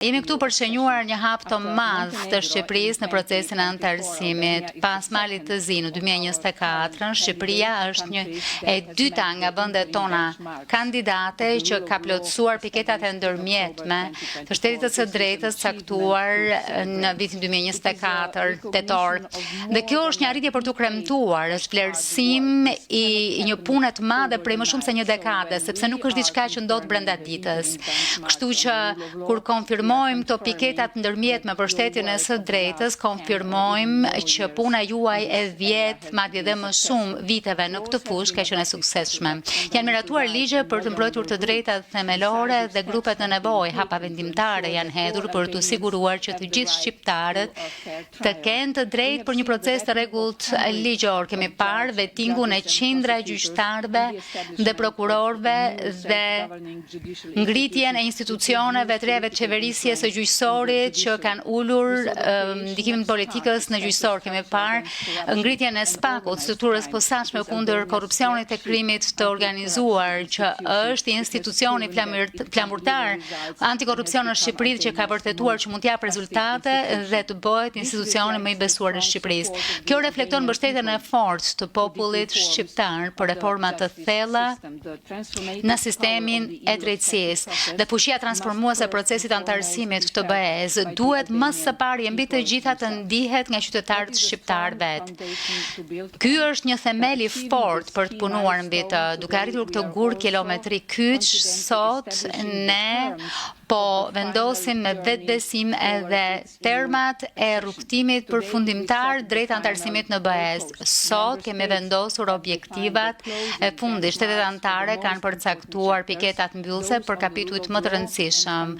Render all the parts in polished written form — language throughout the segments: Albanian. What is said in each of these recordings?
Jemi këtu për shënjuar një hap të madh të Shqipërisë në procesin e anëtarësimit. Pas malit të zi në 2024, Shqipëria është një e dyta nga vendet tona kandidate që ka plotësuar piketat e ndërmjetme të shtetit të së drejtës caktuar në vitin 2024 tetor. Dhe kjo është një arritje për t'u kremtuar, është vlerësim i një pune të madhe prej më shumë se një dekade, sepse nuk është diçka që ndodh brenda ditës. Kështu që kur konfirmojmë këto piketat ndërmjetme për shtetin e së drejtës, konfirmojmë që puna juaj e 10, madje dhe më shumë viteve në këtë fushë ka qenë e suksesshme. Janë miratuar ligje për të mbrojtur të drejtat themelore dhe grupet në nevojë, hapa vendimtare janë hedhur për të siguruar që të gjithë shqiptarët të kenë të drejtë për një proces të rregullt ligjor. Kemi parë vetingun e qindra gjyqtarëve dhe prokurorëve dhe ngritjen e institucioneve të reve të qeverisë së gjyqësorit që kanë ulur ndikimin politikës në gjyqësor. Kemi parë ngritjen e SPAK-ut, strukturës posaçme kundër korrupsionit e krimit të organizuar, që është institucioni flamurtar antikorrupsion në Shqipëri që ka vërtetuar që mund të jap rezultate dhe të bëhet institucioni më i besuar në Shqipëri. Kjo reflekton mbështetjen e fortë të popullit shqiptar për reforma të thella në sistemin e drejtësisë dhe fuqia transformuese e procesit anëtarësimit të BE-s duhet më së pari mbi të gjitha të ndihet nga qytetarët shqiptar vet. Ky është një themel i fortë për të punuar mbi të, duke arritur këtë gur kilometri kyç, sot ne po vendosim me vetbesim edhe termat e rrugtimit përfundimtar drejt anëtarësimit në BE-s. Sot kemi vendosur objektivat e fundit. Shtetet anëtare kanë përcaktuar piketat mbyllëse për kapitujt më të rëndësishëm,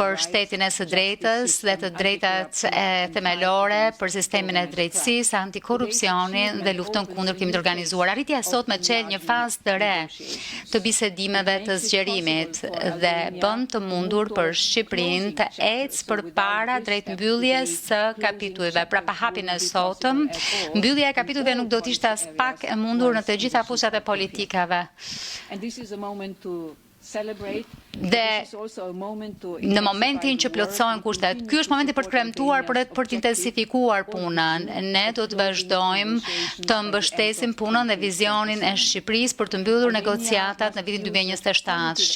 për shtetin e së drejtës dhe të drejtat e themelore, për sistemin e drejtësisë, antikorrupsionin dhe luftën kundër krimit të organizuar. Arritja sot më çel një fazë të re të bisedimeve të zgjerimit dhe bën të mundur për Shqipërinë të ecë përpara drejt mbylljes së kapitujve. Pra pa hapin e sotëm, mbyllja e kapitujve nuk do të ishte as pak e mundur në të gjitha fushat e politikave. Dhe në momentin që plotësohen kushtet, ky është momenti për të kremtuar, për të intensifikuar punën. Ne do të vazhdojmë të mbështesim punën dhe vizionin e Shqipërisë për të mbyllur negociatat në vitin 2027.